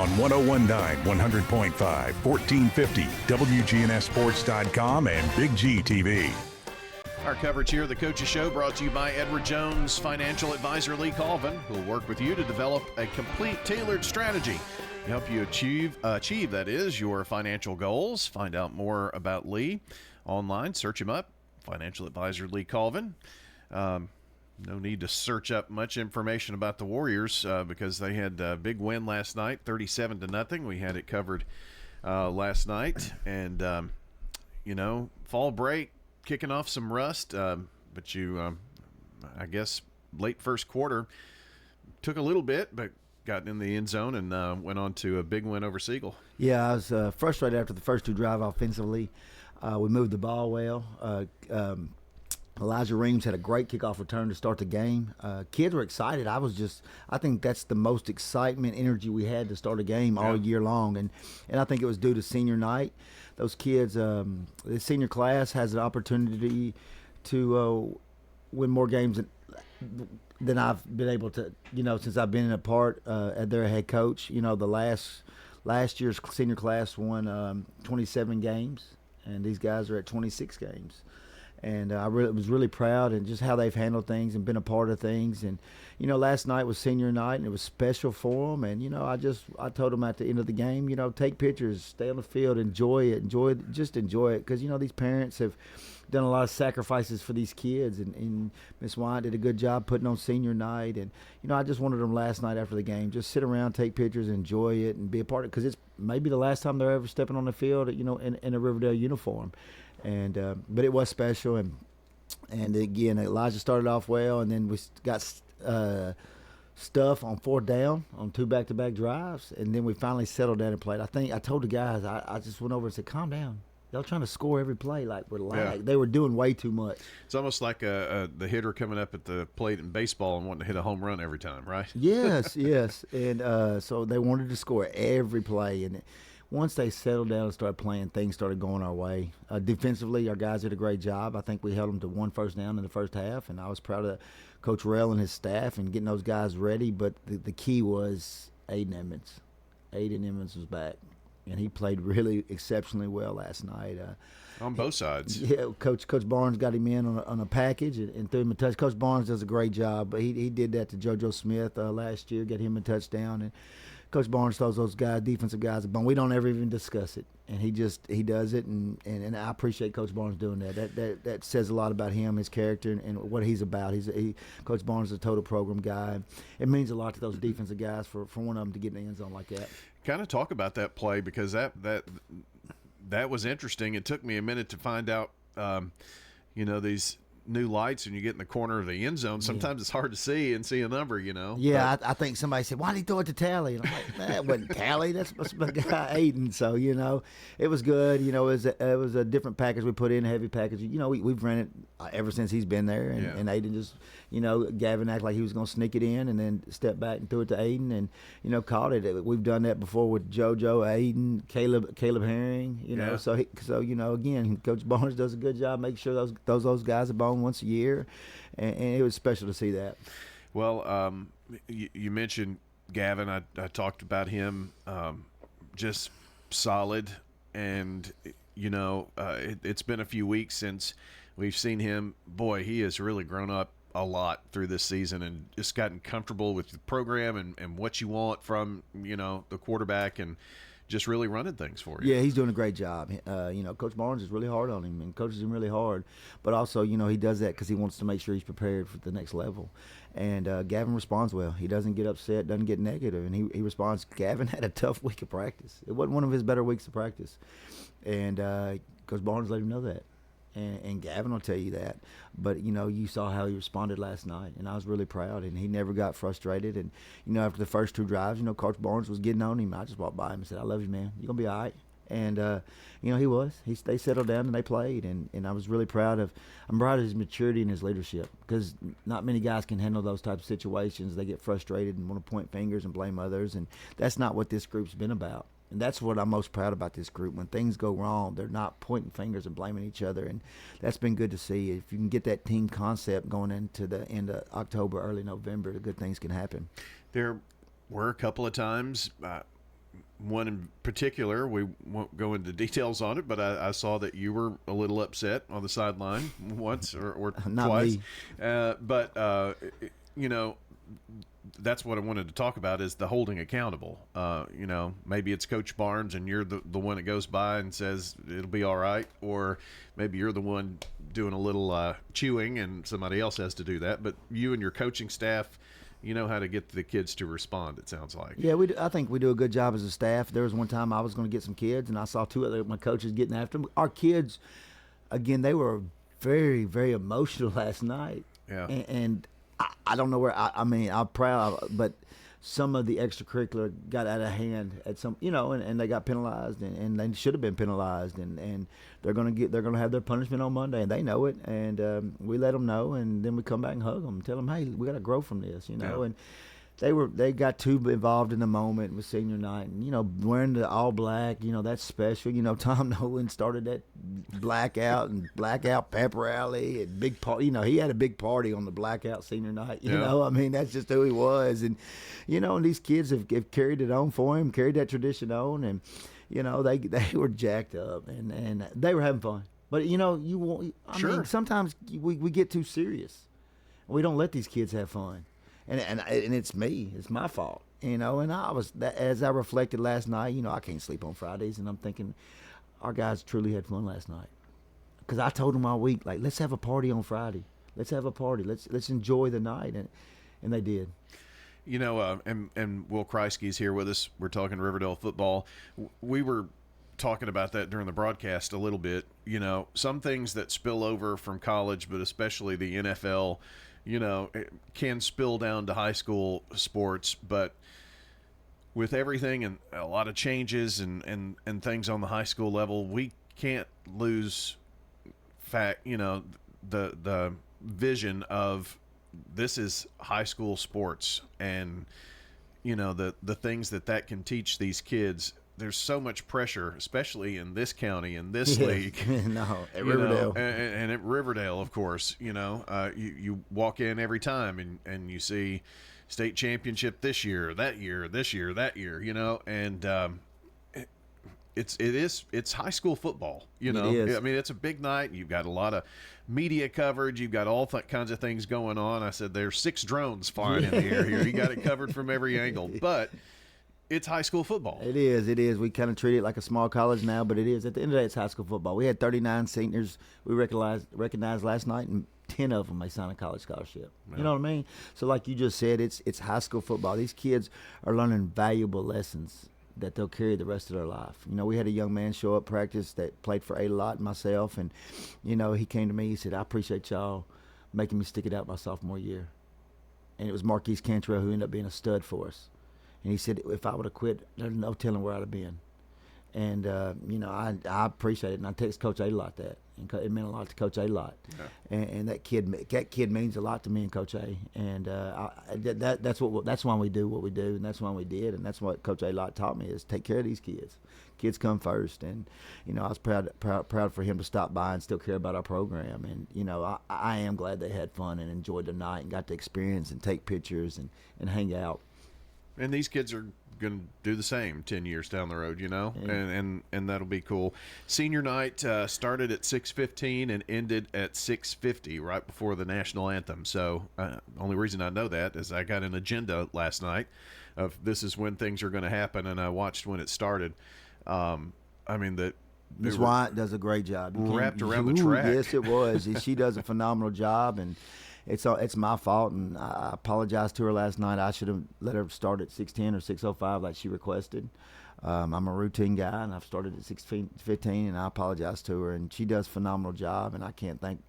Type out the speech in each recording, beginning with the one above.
on 1019, 100.5, 1450, WGNSSports.com, and BigGTV. Our coverage here, The Coaches Show, brought to you by Edward Jones Financial Advisor Lee Colvin, who will work with you to develop a complete, tailored strategy to help you achieve that is, your financial goals. Find out more about Lee online. Search him up, Financial Advisor Lee Colvin. No need to search up much information about the Warriors because they had a big win last night, 37-0. We had it covered last night. And, fall break, kicking off some rust. But I guess, late first quarter, took a little bit, but got in the end zone and went on to a big win over Siegel. Yeah, I was frustrated after the first two drives offensively. We moved the ball well. Elijah Reams had a great kickoff return to start the game. Kids were excited. I think that's the most excitement, energy we had to start a game all year long. And I think it was due to senior night. Those kids, the senior class has an opportunity to win more games than I've been able to, since I've been a part at their head coach. The last year's senior class won 27 games, and these guys are at 26 games. And I was really proud and just how they've handled things and been a part of things. And, last night was senior night, and it was special for them. And, I told them at the end of the game, take pictures, stay on the field, enjoy it. Because, these parents have done a lot of sacrifices for these kids. And Miss Wyatt did a good job putting on senior night. And, I just wanted them last night after the game, just sit around, take pictures, enjoy it, and be a part of it. Because it's maybe the last time they're ever stepping on the field, in a Riverdale uniform. And but it was special, and again, Elijah started off well, and then we got stuff on fourth down on two back-to-back drives, and then we finally settled down and played. I told the guys, I just went over and said, calm down. Y'all trying to score every play like we're like they were doing way too much. It's almost like the hitter coming up at the plate in baseball and wanting to hit a home run every time, right? Yes, and so they wanted to score every play, and once they settled down and started playing, things started going our way. Defensively, our guys did a great job. I think we held them to one first down in the first half, and I was proud of Coach Rell and his staff and getting those guys ready. But the key was Aiden Emmons. Aiden Emmons was back, and he played really exceptionally well last night. On both sides. Yeah, Coach Barnes got him in on a package and threw him a touch. Coach Barnes does a great job, but he did that to JoJo Smith last year, get him a touchdown. And Coach Barnes throws those guys, defensive guys, a bone. We don't ever even discuss it, and he does it, and I appreciate Coach Barnes doing that. That says a lot about him, his character, and what he's about. Coach Barnes is a total program guy. It means a lot to those defensive guys for one of them to get in the end zone like that. Kind of talk about that play, because that was interesting. It took me a minute to find out, these new lights, and you get in the corner of the end zone. Sometimes it's hard to see a number, Yeah, I think somebody said, why did he throw it to Tally? And I'm like, that wasn't Tally. That's supposed to be the guy Aiden. So, it was good. It was a different package we put in, a heavy package. We've ran it ever since he's been there. And Aiden just, Gavin acted like he was going to sneak it in and then step back and threw it to Aiden and, caught it. We've done that before with JoJo, Aiden, Caleb Herring, So again, Coach Barnes does a good job making sure those guys are bone once a year, and it was special to see that. Well, you mentioned Gavin. I talked about him, just solid, and it's been a few weeks since we've seen him. Boy, he has really grown up a lot through this season and just gotten comfortable with the program and what you want from the quarterback, and just really running things for you. Yeah, he's doing a great job. Coach Barnes is really hard on him and coaches him really hard. But also, he does that because he wants to make sure he's prepared for the next level. And Gavin responds well. He doesn't get upset, doesn't get negative, and he responds. Gavin had a tough week of practice. It wasn't one of his better weeks of practice. And Coach Barnes let him know that. And Gavin will tell you that. But, you saw how he responded last night, and I was really proud. And he never got frustrated. And, after the first two drives, Coach Barnes was getting on him. I just walked by him and said, I love you, man. You're going to be all right. And, he was. They settled down and they played. And I was really I'm proud of his maturity and his leadership, because not many guys can handle those types of situations. They get frustrated and want to point fingers and blame others. And that's not what this group's been about. And that's what I'm most proud about this group. When things go wrong, they're not pointing fingers and blaming each other. And that's been good to see. If you can get that team concept going into the end of October, early November, the good things can happen. There were a couple of times, one in particular, we won't go into details on it, but I saw that you were a little upset on the sideline once or Not twice. me. You know, that's what I wanted to talk about is the holding accountable. You know, maybe it's Coach Barnes and you're the one that goes by and says it'll be all right, or maybe you're the one doing a little chewing and somebody else has to do that. But you and your coaching staff, you know how to get the kids to respond, it sounds like. Yeah, I think we do a good job as a staff. There was one time I was going to get some kids, and I saw two other my coaches getting after them. Our kids, again, they were very, very emotional last night. Yeah. And I don't know where, I mean, I'm proud, but some of the extracurricular got out of hand at some, you know, and they got penalized, and they should have been penalized, and they're going to have their punishment on Monday, and they know it, and we let them know, and then we come back and hug them and tell them, hey, we got to grow from this, you know. Yeah. And they got too involved in the moment with senior night, and you know, wearing the all black, you know, that's special. You know, Tom Nolan started that blackout and blackout pep rally and big party. You know, he had a big party on the blackout senior night. You know, I mean, that's just who he was, and you know, and these kids have carried it on for him, carried that tradition on, and you know, they were jacked up and they were having fun. But you know, I mean, sometimes we get too serious. We don't let these kids have fun. And it's me. It's my fault, you know. And as I reflected last night, you know, I can't sleep on Fridays, and I'm thinking, our guys truly had fun last night. Because I told them all week, like, let's have a party on Friday. Let's have a party. Let's enjoy the night, and they did. You know, and Will Kriesky's here with us. We're talking Riverdale football. We were talking about that during the broadcast a little bit. You know, some things that spill over from college, but especially the NFL, you know, it can spill down to high school sports, but with everything and a lot of changes and things on the high school level, we can't lose the vision of this is high school sports, and you know, the things that can teach these kids. There's so much pressure, especially in this county, in this league. No, at Riverdale. And at Riverdale, of course, you know, you walk in every time and you see state championship this year, that year, you know, and it's high school football, you know. It is. I mean, it's a big night. You've got a lot of media coverage. You've got all kinds of things going on. I said there's 6 drones flying in the air here. You got it covered from every angle, but it's high school football. It is. We kind of treat it like a small college now, but it is. At the end of the day, it's high school football. We had 39 seniors we recognized last night, and 10 of them may sign a college scholarship. Yeah. You know what I mean? So like you just said, it's high school football. These kids are learning valuable lessons that they'll carry the rest of their life. You know, we had a young man show up practice that played for A-Lot and myself, and, you know, he came to me, he said, I appreciate y'all making me stick it out my sophomore year. And it was Marquise Cantrell who ended up being a stud for us. And he said, if I would have quit, there's no telling where I'd have been. And, you know, I appreciate it. And I text Coach A-Lot that. And it meant a lot to Coach A-Lot. Yeah. And that kid means a lot to me and Coach A. And that's why we do what we do, and that's why we did. And that's what Coach A-Lot taught me is take care of these kids. Kids come first. And, you know, I was proud for him to stop by and still care about our program. And, you know, I am glad they had fun and enjoyed the night and got to experience and take pictures and hang out. And these kids are going to do the same 10 years down the road, you know, and that'll be cool. Senior night started at 6:15 and ended at 6:50, right before the national anthem. So only reason I know that is I got an agenda last night of this is when things are going to happen, and I watched when it started. I mean, Ms. White does a great job. Wrapped around the track. Yes, it was. She does a phenomenal job, and it's my fault, and I apologized to her last night. I should have let her start at 6:10 or 6:05 like she requested. I'm a routine guy, and I've started at 6:15, and I apologize to her. And she does a phenomenal job, and I can't thank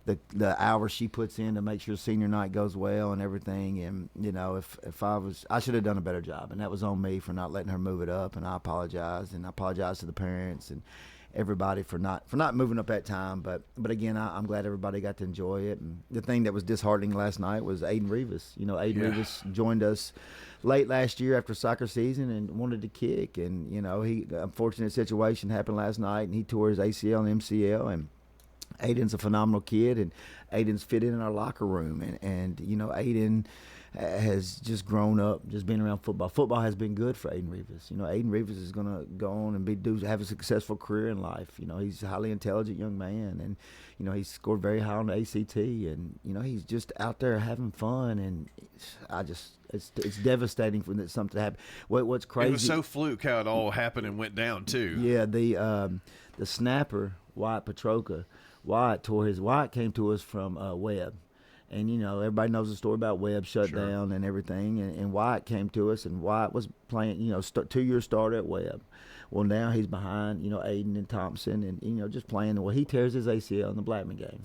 the hours she puts in to make sure senior night goes well and everything. And you know, I should have done a better job, and that was on me for not letting her move it up. And I apologize, and I apologize to the parents and everybody for not moving up that time, but again, I'm glad everybody got to enjoy it. And the thing that was disheartening last night was Aiden Rivas. You know, Rivas joined us late last year after soccer season and wanted to kick, and you know, unfortunate situation happened last night, and he tore his ACL and MCL. And Aiden's a phenomenal kid, and Aiden's fit in our locker room, and you know, Aiden has just grown up, just being around football. Football has been good for Aiden Rivas. Aiden Rivas is going to go on and have a successful career in life. He's a highly intelligent young man, and he's scored very high on the ACT, and he's just out there having fun. And it's devastating for something to happen. What's crazy? It was so fluke how it all happened and went down too. Yeah, the snapper Wyatt Petroka, Wyatt came to us from Webb. And, everybody knows the story about Webb shut down and everything. And Wyatt came to us, and Wyatt was playing, 2-year starter at Webb. Well, now he's behind, Aiden and Thompson and, just playing. Well, he tears his ACL in the Blackman game.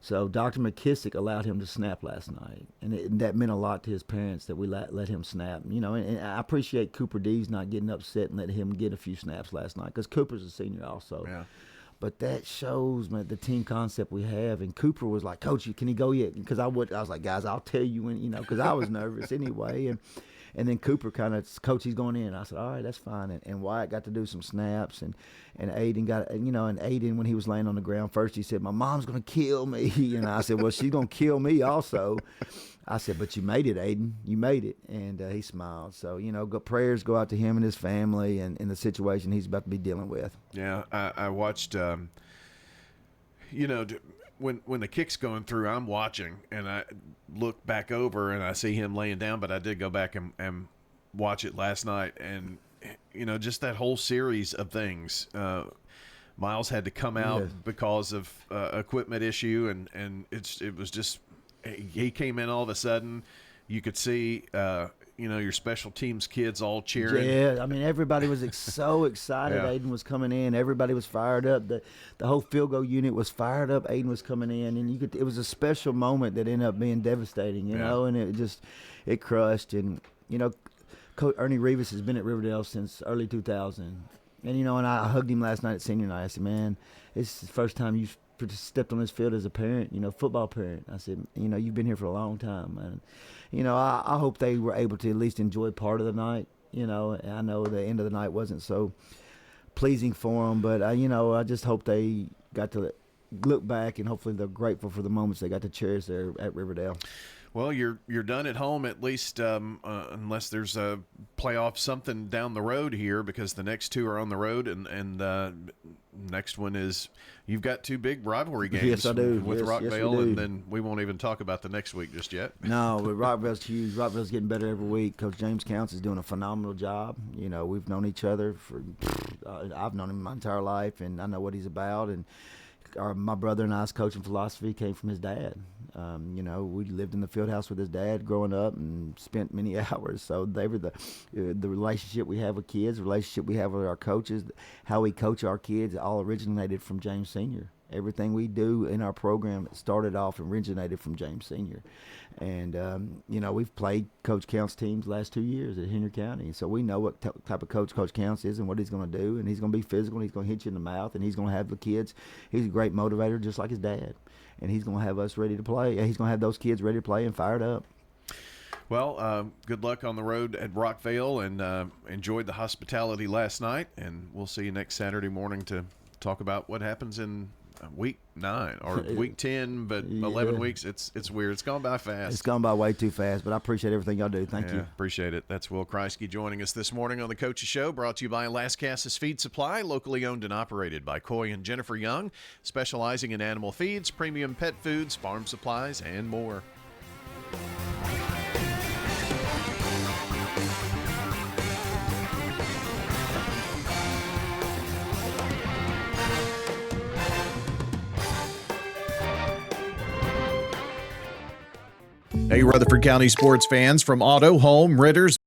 So Dr. McKissick allowed him to snap last night. And that meant a lot to his parents that we let him snap. And I appreciate Cooper Dees not getting upset and letting him get a few snaps last night, because Cooper's a senior also. Yeah. But that shows, man, the team concept we have. And Cooper was like, "Coach, can he go yet?" Because I was like, "Guys, I'll tell you when," because I was nervous anyway. And then Cooper kind of, "Coach, he's going in." I said, "All right, that's fine." And Wyatt got to do some snaps, and Aiden got, and Aiden, when he was laying on the ground first, he said, "My mom's going to kill me." And I said, "Well, she's going to kill me also." I said, "But you made it, Aiden. You made it." And he smiled. So, prayers go out to him and his family and the situation he's about to be dealing with. Yeah, I watched, when the kick's going through, I'm watching, and I look back over, and I see him laying down, but I did go back and watch it last night. And, just that whole series of things. Miles had to come out because of equipment issue, and it was just – he came in all of a sudden. You could see, your special teams kids all cheering. Yeah, I mean, everybody was so excited. Yeah. Aiden was coming in. Everybody was fired up. The whole field goal unit was fired up. Aiden was coming in, and it was a special moment that ended up being devastating, you know, and it crushed. And, Coach Ernie Rivas has been at Riverdale since early 2000. And, and I hugged him last night at senior night. I said, "Man, it's the first time you've stepped on this field as a parent, football parent." I said, "You've been here for a long time." And, I hope they were able to at least enjoy part of the night. I know the end of the night wasn't so pleasing for them, but, I just hope they got to look back, and hopefully they're grateful for the moments they got to cherish there at Riverdale. Well, you're done at home, at least, unless there's a playoff something down the road here, because the next two are on the road, and next one is you've got two big rivalry games. Yes, I do. With yes, Rockvale, yes, and then we won't even talk about the next week just yet. No, but Rockvale's huge. Rockvale's getting better every week. Coach James Counts is doing a phenomenal job. We've known each other for I've known him my entire life, and I know what he's about. And my brother and I's coaching philosophy came from his dad. We lived in the field house with his dad growing up and spent many hours. So they were the relationship we have with kids, the relationship we have with our coaches, how we coach our kids, all originated from James Sr. Everything we do in our program started off and originated from James Sr. And, we've played Coach Counts teams the last 2 years at Henry County. So we know what type of coach Coach Counts is and what he's going to do. And he's going to be physical, and he's going to hit you in the mouth, and he's going to have the kids. He's a great motivator, just like his dad. And he's going to have us ready to play. He's going to have those kids ready to play and fired up. Well, good luck on the road at Rockvale, and enjoyed the hospitality last night. And we'll see you next Saturday morning to talk about what happens in week 9 or week 10, but 11 weeks. It's weird. It's gone by fast. It's gone by way too fast, but I appreciate everything y'all do. Thank you. Appreciate it. That's Will Kriesky joining us this morning on the Coach's Show, brought to you by Las Casas Feed Supply, locally owned and operated by Coy and Jennifer Young, specializing in animal feeds, premium pet foods, farm supplies, and more. Hey, Rutherford County sports fans, from auto, home, renters,